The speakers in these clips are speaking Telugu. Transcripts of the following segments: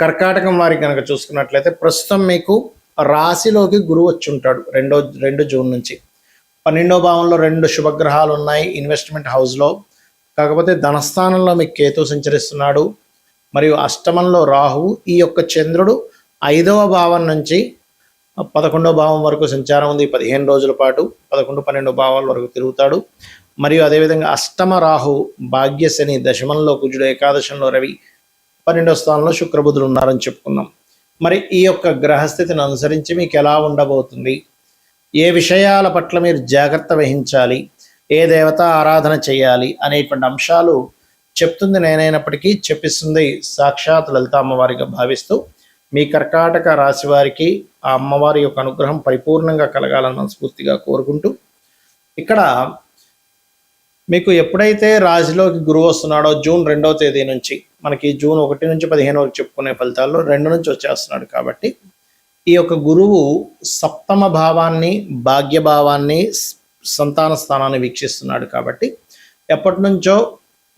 కర్కాటకం వారికి కనుక చూసుకున్నట్లయితే ప్రస్తుతం మీకు రాశిలోకి గురువు వచ్చి ఉంటాడు 2 జూన్ నుంచి. 12వ భావంలో 2 శుభగ్రహాలు ఉన్నాయి ఇన్వెస్ట్మెంట్ హౌస్లో. కాకపోతే ధనస్థానంలో మీకు కేతు సంచరిస్తున్నాడు, మరియు అష్టమంలో రాహువు. ఈ యొక్క చంద్రుడు 5వ భావం నుంచి 11వ భావం వరకు సంచారం ఉంది. 15 రోజుల పాటు 11, 12 భావాల వరకు తిరుగుతాడు. మరియు అదేవిధంగా అష్టమ రాహు, భాగ్యశని, దశమంలో కుజుడు, ఏకాదశంలో రవి, 12వ స్థానంలో శుక్రబుధులు ఉన్నారని చెప్పుకున్నాం. మరి ఈ యొక్క గ్రహస్థితిని అనుసరించి మీకు ఎలా ఉండబోతుంది, ఏ విషయాల పట్ల మీరు జాగ్రత్త వహించాలి, ఏ దేవత ఆరాధన చేయాలి అనేటువంటి అంశాలు చెప్తుంది నేనైనప్పటికీ చెప్పిస్తుంది సాక్షాత్ లలిత అమ్మవారిగా భావిస్తూ మీ కర్కాటక రాశి వారికి ఆ అమ్మవారి యొక్క అనుగ్రహం పరిపూర్ణంగా కలగాలని మనస్ఫూర్తిగా కోరుకుంటూ, ఇక్కడ మీకు ఎప్పుడైతే రాశిలోకి గురువు వస్తున్నాడో జూన్ 2వ తేదీ నుంచి, మనకి జూన్ 1 నుంచి 15 వరకు చెప్పుకునే ఫలితాల్లో 2 నుంచి వచ్చేస్తున్నాడు. కాబట్టి ఈ యొక్క గురువు సప్తమ భావాన్ని, భాగ్యభావాన్ని, సంతాన స్థానాన్ని వీక్షిస్తున్నాడు. కాబట్టి ఎప్పటి నుంచో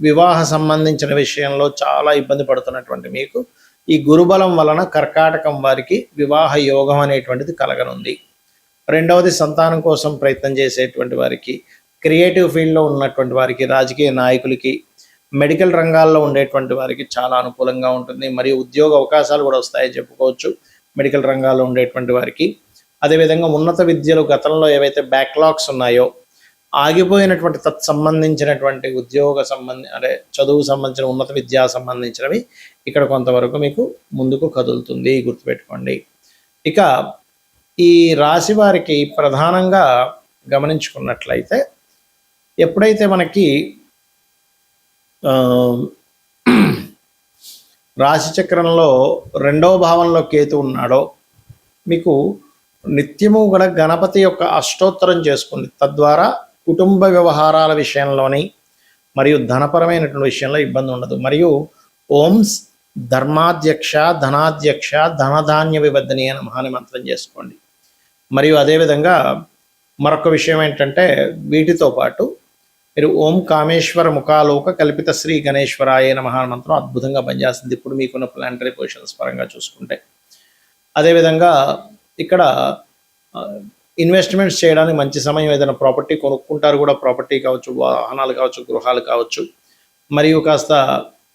వివాహ సంబంధించిన విషయంలో చాలా ఇబ్బంది పడుతున్నటువంటి మీకు ఈ గురుబలం వలన కర్కాటకం వారికి వివాహ యోగం అనేటువంటిది కలగనుంది. రెండవది, సంతానం కోసం ప్రయత్నం చేసేటువంటి వారికి, క్రియేటివ్ ఫీల్డ్లో ఉన్నటువంటి వారికి, రాజకీయ నాయకులకి, మెడికల్ రంగాల్లో ఉండేటువంటి వారికి చాలా అనుకూలంగా ఉంటుంది. మరియు ఉద్యోగ అవకాశాలు కూడా వస్తాయని చెప్పుకోవచ్చు మెడికల్ రంగాల్లో ఉండేటువంటి వారికి. అదేవిధంగా ఉన్నత విద్యలు గతంలో ఏవైతే బ్యాక్లాగ్స్ ఉన్నాయో, ఆగిపోయినటువంటి తత్సంబంధించినటువంటి చదువు సంబంధించిన ఉన్నత విద్యా సంబంధించినవి ఇక్కడ కొంతవరకు మీకు ముందుకు కదులుతుంది, గుర్తుపెట్టుకోండి. ఇక ఈ రాశి వారికి ప్రధానంగా గమనించుకున్నట్లయితే, ఎప్పుడైతే మనకి రాశి చక్రంలో 2వ భావంలో కేతు ఉన్నాడో, మీకు నిత్యము కూడా గణపతి యొక్క అష్టోత్తరం చేసుకోండి. తద్వారా కుటుంబ వ్యవహారాల విషయంలోని మరియు ధనపరమైనటువంటి విషయంలో ఇబ్బంది ఉండదు. మరియు ఓం ధర్మాధ్యక్ష, ధనాధ్యక్ష, ధనధాన్య వివర్ధని అని మహాని మంత్రం చేసుకోండి. మరియు అదేవిధంగా మరొక విషయం ఏంటంటే, వీటితో పాటు మీరు ఓం కామేశ్వర ముఖాలోక కల్పిత శ్రీ గణేశ్వరాయ నమః మంత్రం అద్భుతంగా పనిచేస్తుంది ఇప్పుడు మీకున్న ప్లానటరీ పొజిషన్స్ పరంగా చూసుకుంటే. అదేవిధంగా ఇక్కడ ఇన్వెస్ట్మెంట్స్ చేయడానికి మంచి సమయం. ఏదైనా ప్రాపర్టీ కొనుక్కుంటారు కూడా, ప్రాపర్టీ కావచ్చు, వాహనాలు కావచ్చు, గృహాలు కావచ్చు. మరియు కాస్త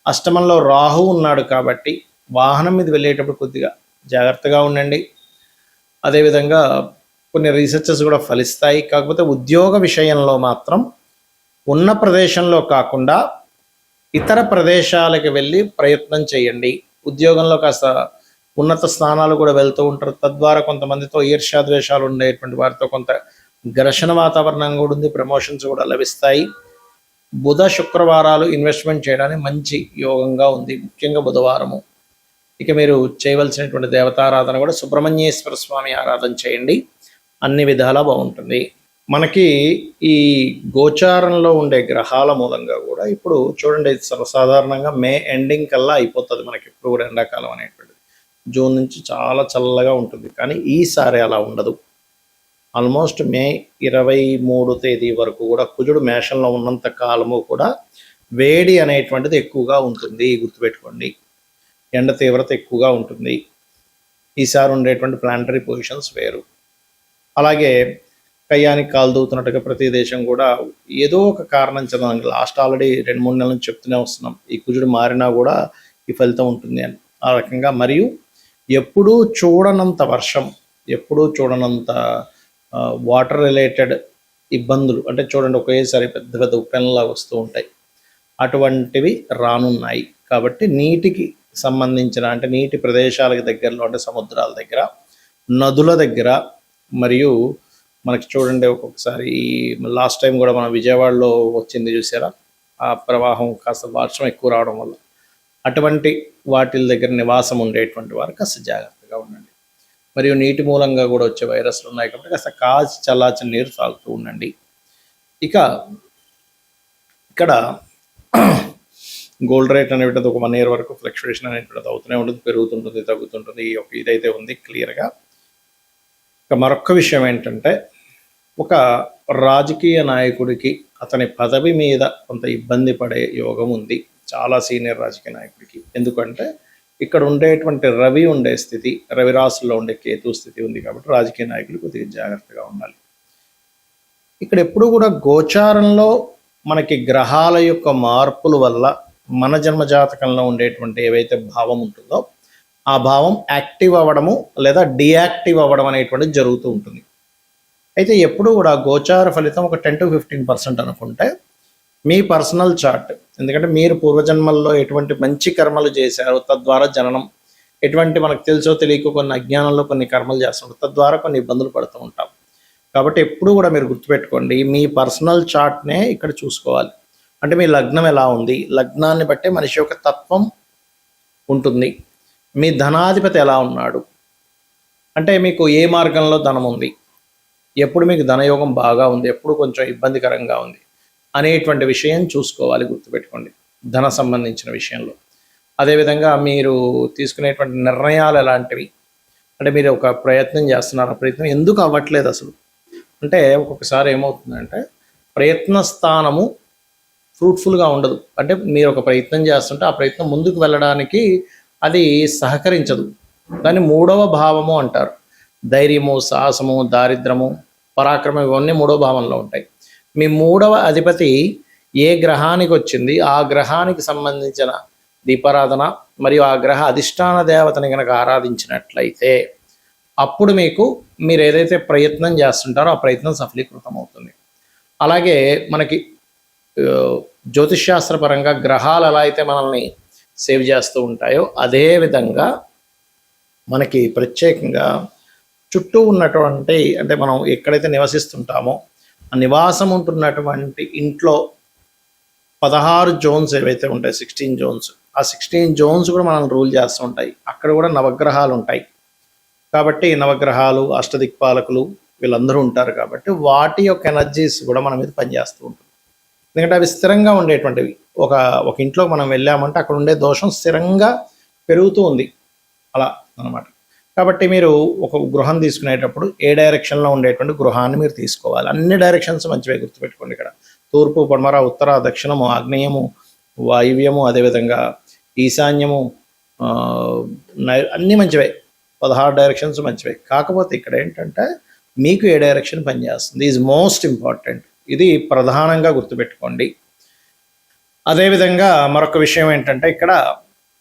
అష్టమంలో రాహు ఉన్నాడు కాబట్టి వాహనం మీద వెళ్ళేటప్పుడు కొద్దిగా జాగ్రత్తగా ఉండండి. అదేవిధంగా కొన్ని రీసెర్చెస్ కూడా ఫలిస్తాయి. కాకపోతే ఉద్యోగ విషయంలో మాత్రం ఉన్న ప్రదేశంలో కాకుండా ఇతర ప్రదేశాలకు వెళ్ళి ప్రయత్నం చేయండి. ఉద్యోగంలో కాస్త ఉన్నత స్థానాలు కూడా వెళ్తూ ఉంటారు. తద్వారా కొంతమందితో ఈర్ష్యాద్వేషాలు ఉండేటువంటి వారితో కొంత ఘర్షణ వాతావరణం కూడా ఉంది. ప్రమోషన్స్ కూడా లభిస్తాయి. బుధ శుక్రవారాలు ఇన్వెస్ట్మెంట్ చేయడానికి మంచి యోగంగా ఉంది, ముఖ్యంగా బుధవారము. ఇక మీరు చేయవలసినటువంటి దేవతారాధన కూడా సుబ్రహ్మణ్యేశ్వర స్వామి ఆరాధన చేయండి, అన్ని విధాలా బాగుంటుంది. మనకి ఈ గోచారంలో ఉండే గ్రహాల మూలంగా కూడా ఇప్పుడు చూడండి, సర్వసాధారణంగా మే ఎండింగ్ కల్లా అయిపోతుంది మనకి ఇప్పుడు కూడా ఎండాకాలం అనేటువంటిది. జూన్ నుంచి చాలా చల్లగా ఉంటుంది, కానీ ఈసారి అలా ఉండదు. ఆల్మోస్ట్ మే 23 తేదీ వరకు కూడా కుజుడు మేషంలో ఉన్నంత కాలము కూడా వేడి అనేటువంటిది ఎక్కువగా ఉంటుంది, గుర్తుపెట్టుకోండి. ఎండ తీవ్రత ఎక్కువగా ఉంటుంది. ఈసారి ఉండేటువంటి ప్లానటరీ పొజిషన్స్ వేరు. అలాగే కయ్యానికి కాలు దూతున్నట్టుగా ప్రతి దేశం కూడా ఏదో ఒక కారణం చదవండి. లాస్ట్ ఆల్రెడీ 2-3 నెలల నుంచి చెప్తూనే వస్తున్నాం, ఈ కుజుడు మారినా కూడా ఈ ఫలితం ఉంటుంది అని. ఆ రకంగా మరియు ఎప్పుడూ చూడనంత వర్షం, ఎప్పుడూ చూడనంత వాటర్ రిలేటెడ్ ఇబ్బందులు, అంటే చూడండి ఒకేసారి పెద్ద పెద్ద ఉప్పెనలాగా వస్తూ ఉంటాయి, అటువంటివి రానున్నాయి. కాబట్టి నీటికి సంబంధించిన, అంటే నీటి ప్రదేశాలకు దగ్గరలో, అంటే సముద్రాల దగ్గర, నదుల దగ్గర, మరియు మనకి చూడండి ఒక్కొక్కసారి లాస్ట్ టైం కూడా మన విజయవాడలో వచ్చింది చూసారా, ఆ ప్రవాహం కాస్త వర్షం ఎక్కువ రావడం వల్ల అటువంటి వాటి దగ్గర నివాసం ఉండేటువంటి వారు కాస్త జాగ్రత్తగా ఉండండి. మరియు నీటి మూలంగా కూడా వచ్చే వైరస్లు ఉన్నాయి కాబట్టి కాస్త కాచి చల్లార్చిన నీరు తాగుతూ ఉండండి. ఇక ఇక్కడ గోల్డ్ రేట్ అనేటువంటిది ఒక 1 year వరకు ఫ్లక్చువేషన్ అనేటువంటిది అవుతూనే ఉంటుంది, పెరుగుతుంటుంది, తగ్గుతుంటుంది. ఈ యొక్క ఇదైతే ఉంది క్లియర్గా. ఇక మరొక విషయం ఏంటంటే, ఒక రాజకీయ నాయకుడికి అతని పదవి మీద కొంత ఇబ్బంది పడే యోగం ఉంది, చాలా సీనియర్ రాజకీయ నాయకుడికి. ఎందుకంటే ఇక్కడ ఉండేటువంటి రవి ఉండే స్థితి, రవి రాశుల్లో ఉండే కేతు స్థితి ఉంది కాబట్టి రాజకీయ నాయకులు కొద్దిగా జాగ్రత్తగా ఉండాలి. ఇక్కడ ఎప్పుడు కూడా గోచారంలో మనకి గ్రహాల యొక్క మార్పుల వల్ల మన జన్మ జాతకంలో ఉండేటువంటి ఏవైతే భావం ఉంటుందో ఆ భావం యాక్టివ్ అవ్వడము లేదా డియాక్టివ్ అవ్వడం అనేటువంటిది జరుగుతూ ఉంటుంది. అయితే ఎప్పుడు కూడా గోచార ఫలితం ఒక 10 to 15% అనుకుంటే మీ పర్సనల్ చార్ట్, ఎందుకంటే మీరు పూర్వజన్మల్లో ఎటువంటి మంచి కర్మలు చేశారో తద్వారా జననం, ఎటువంటి మనకు తెలుసో తెలియక కొన్ని అజ్ఞానంలో కొన్ని కర్మలు చేస్తుంటాం, తద్వారా కొన్ని ఇబ్బందులు పడుతూ ఉంటాం. కాబట్టి ఎప్పుడు కూడా మీరు గుర్తుపెట్టుకోండి, మీ పర్సనల్ చార్ట్నే ఇక్కడ చూసుకోవాలి. అంటే మీ లగ్నం ఎలా ఉంది, లగ్నాన్ని బట్టే మనిషి యొక్క తత్వం ఉంటుంది. మీ ధనాధిపతి ఎలా ఉన్నాడు, అంటే మీకు ఏ మార్గంలో ధనం ఉంది, ఎప్పుడు మీకు ధనయోగం బాగా ఉంది, ఎప్పుడు కొంచెం ఇబ్బందికరంగా ఉంది అనేటువంటి విషయం చూసుకోవాలి. గుర్తుపెట్టుకోండి ధన సంబంధించిన విషయంలో. అదేవిధంగా మీరు తీసుకునేటువంటి నిర్ణయాలు ఎలాంటివి, అంటే మీరు ఒక ప్రయత్నం చేస్తున్నారు, ఆ ప్రయత్నం ఎందుకు అవ్వట్లేదు అసలు అంటే ఒక్కొక్కసారి ఏమవుతుందంటే ప్రయత్న స్థానము ఫ్రూట్ఫుల్గా ఉండదు. అంటే మీరు ఒక ప్రయత్నం చేస్తుంటే ఆ ప్రయత్నం ముందుకు వెళ్ళడానికి అది సహకరించదు. దాన్ని 3వ భావము అంటారు. ధైర్యము, సాహసము, దారిద్రము, పరాక్రమం ఇవన్నీ 3వ భావంలో ఉంటాయి. మీ 3వ అధిపతి ఏ గ్రహానికి వచ్చింది ఆ గ్రహానికి సంబంధించిన దీపారాధన మరియు ఆ గ్రహ అధిష్టాన దేవతని కనుక ఆరాధించినట్లయితే అప్పుడు మీరు ఏదైతే ప్రయత్నం చేస్తుంటారో ఆ ప్రయత్నం సఫలీకృతం అవుతుంది. అలాగే మనకి జ్యోతిష్శాస్త్రపరంగా గ్రహాలు ఎలా అయితే మనల్ని సేవ్ చేస్తూ ఉంటాయో అదే విధంగా మనకి ప్రత్యేకంగా చుట్టూ ఉన్నటువంటి, అంటే మనం ఎక్కడైతే నివసిస్తుంటామో ఆ నివాసం ఉంటున్నటువంటి ఇంట్లో 16 జోన్స్ ఏవైతే ఉంటాయి, 16 జోన్స్, ఆ 16 జోన్స్ కూడా మనల్ని రూల్ చేస్తూ ఉంటాయి. అక్కడ కూడా నవగ్రహాలు ఉంటాయి కాబట్టి నవగ్రహాలు, అష్టదిక్పాలకులు వీళ్ళందరూ ఉంటారు కాబట్టి వాటి యొక్క ఎనర్జీస్ కూడా మన మీద పనిచేస్తూ ఉంటుంది. ఎందుకంటే అవి స్థిరంగా ఉండేటువంటివి. ఒక ఇంట్లో మనం వెళ్ళామంటే అక్కడ ఉండే దోషం స్థిరంగా పెరుగుతూ ఉంది అలా అన్నమాట. కాబట్టి మీరు ఒక గృహం తీసుకునేటప్పుడు ఏ డైరెక్షన్లో ఉండేటువంటి గృహాన్ని మీరు తీసుకోవాలి. అన్ని డైరెక్షన్స్ మంచివే, గుర్తుపెట్టుకోండి. ఇక్కడ తూర్పు, పడమర, ఉత్తర, దక్షిణము, ఆగ్నేయము, వాయువ్యము, అదేవిధంగా ఈశాన్యము, అన్నీ మంచివే. 16 డైరెక్షన్స్ మంచివే. కాకపోతే ఇక్కడ ఏంటంటే మీకు ఏ డైరెక్షన్ పనిచేస్తుంది ఈజ్ మోస్ట్ ఇంపార్టెంట్. ఇది ప్రధానంగా గుర్తుపెట్టుకోండి. అదేవిధంగా మరొక విషయం ఏంటంటే ఇక్కడ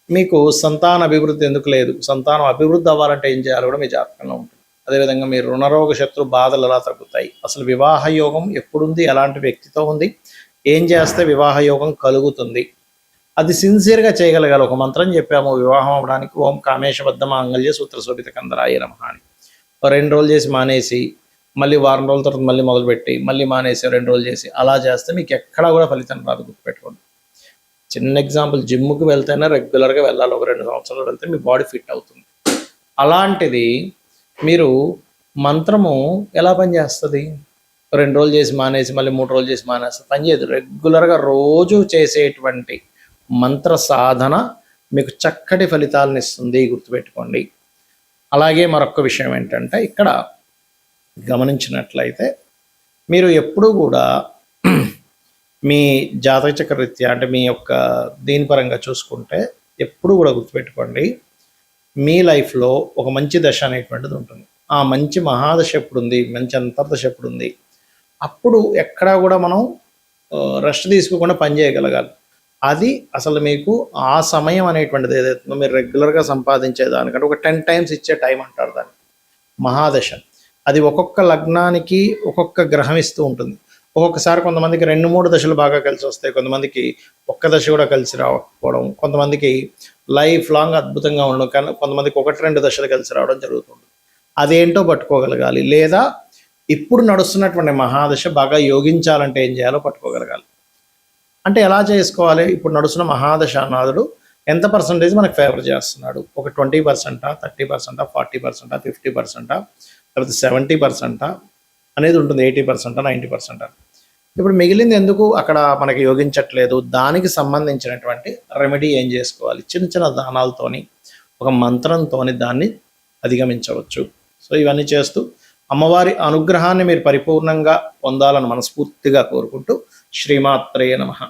మీకు సంతాన అభివృద్ధి ఎందుకు లేదు, సంతానం అభివృద్ధి అవ్వాలంటే ఏం చేయాలో కూడా మీ జాతకంలో ఉంటుంది. అదేవిధంగా మీరు రుణరోగ శత్రు బాధలు ఎలా తగ్గుతాయి, అసలు వివాహ యోగం ఎప్పుడుంది, ఎలాంటి వ్యక్తితో ఉంది, ఏం చేస్తే వివాహ యోగం కలుగుతుంది, అది సిన్సియర్గా చేయగలగాలి. ఒక మంత్రం చెప్పాము వివాహం అవ్వడానికి, ఓం కామేశబద్ధ మాంగళ్య సూత్రశోభిత కందరాయ నమః అని. 2 రోజులు చేసి మానేసి మళ్ళీ వారం రోజుల తర్వాత మళ్ళీ మొదలుపెట్టి మళ్ళీ మానేసి 2 రోజులు చేసి అలా చేస్తే మీకు ఎక్కడా కూడా ఫలితం రాదు, గుర్తుపెట్టుకోండి. చిన్న ఎగ్జాంపుల్, జిమ్కి వెళ్తేనే రెగ్యులర్గా వెళ్ళాలి. ఒక 2 సంవత్సరాలు వెళ్తే మీ బాడీ ఫిట్ అవుతుంది. అలాంటిది మీరు మంత్రము ఎలా పనిచేస్తుంది? 2 రోజులు చేసి మానేసి మళ్ళీ 3 రోజులు చేసి మానేస్తే పనిచేయదు. రెగ్యులర్గా రోజు చేసేటువంటి మంత్ర సాధన మీకు చక్కటి ఫలితాలను ఇస్తుంది, గుర్తుపెట్టుకోండి. అలాగే మరొక విషయం ఏంటంటే ఇక్కడ గమనించినట్లయితే మీరు ఎప్పుడూ కూడా మీ జాతక చక్ర రీత్యా, అంటే మీ యొక్క దీని పరంగా చూసుకుంటే ఎప్పుడు కూడా గుర్తుపెట్టుకోండి, మీ లైఫ్లో ఒక మంచి దశ అనేటువంటిది ఉంటుంది. ఆ మంచి మహాదశ ఎప్పుడుంది, మంచి అంతర్దశ ఎప్పుడుంది, అప్పుడు ఎక్కడా కూడా మనం రెస్ట్ తీసుకోకుండా పని చేయగలగాలి. అది అసలు మీకు ఆ సమయం అనేటువంటిది ఏదైతుందో మీరు రెగ్యులర్గా సంపాదించేదానికంటే ఒక 10 times ఇచ్చే టైం అంటారు దాన్ని, మహాదశ. అది ఒక్కొక్క లగ్నానికి ఒక్కొక్క గ్రహం ఇస్తూ ఉంటుంది. ఒక్కొక్కసారి కొంతమందికి 2-3 దశలు బాగా కలిసి వస్తాయి, కొంతమందికి ఒక్క దశ కూడా కలిసి రాకపోవడం, కొంతమందికి లైఫ్ లాంగ్ అద్భుతంగా ఉండడం, కానీ కొంతమందికి 1-2 దశలు కలిసి రావడం జరుగుతుంది. అదేంటో పట్టుకోగలగాలి. లేదా ఇప్పుడు నడుస్తున్నటువంటి మహాదశ బాగా యోగించాలంటే ఏం చేయాలో పట్టుకోగలగాలి. అంటే ఎలా చేసుకోవాలి? ఇప్పుడు నడుస్తున్న మహాదశ నాథుడు ఎంత పర్సంటేజ్ మనకు ఫేవర్ చేస్తున్నాడు? ఒక 20%, 30%, 40%, 50%, లేకపోతే 70% అనేది ఉంటుంది, 80%, 90%. ఇప్పుడు మిగిలింది ఎందుకు అక్కడ మనకి యోగించట్లేదు? దానికి సంబంధించినటువంటి రెమెడీ ఏం చేసుకోవాలి? చిన్న చిన్న దానాలతోని, ఒక మంత్రంతోని దాన్ని అధిగమించవచ్చు. సో ఇవన్నీ చేస్తూ అమ్మవారి అనుగ్రహాన్ని మీరు పరిపూర్ణంగా పొందాలని మనస్ఫూర్తిగా కోరుకుంటూ శ్రీమాత్రే నమః.